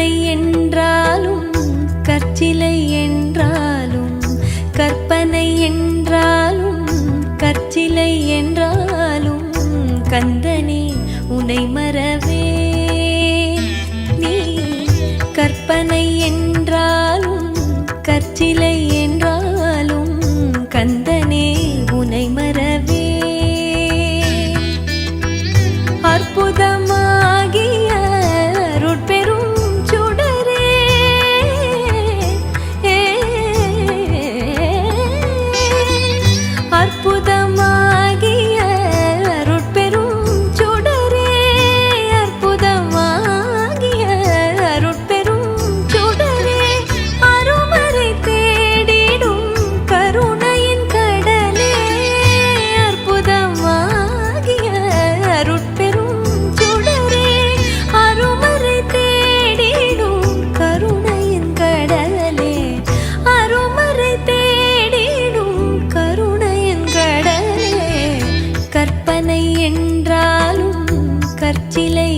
கற்பனை என்றாலும் கற்சிலை என்றாலும், கற்பனை என்றாலும் கற்சிலை என்றாலும், கந்தனே உனை மறவே நீ. கற்பனை என்றாலும் கற்சிலை என்றாலும், கந்தனே உனை மறவே. அற்புதமாகிய அருட்பெரும் சுடரே, அற்புதமாகிய அருட்பெரும் சுடரே, அற்புதமாகிய அருட்பெரும் சுடரே, அருமறை தேடிடும் கருணையின் கடலே, அற்புதமாகிய அருட்பெரும் சுடரே, அருமறை தேடிடும் கருணையின் கடலே, அருமறை தேடிடும் கருணையின் கடலே. கற்பனை என்றாலும் கற்சிலை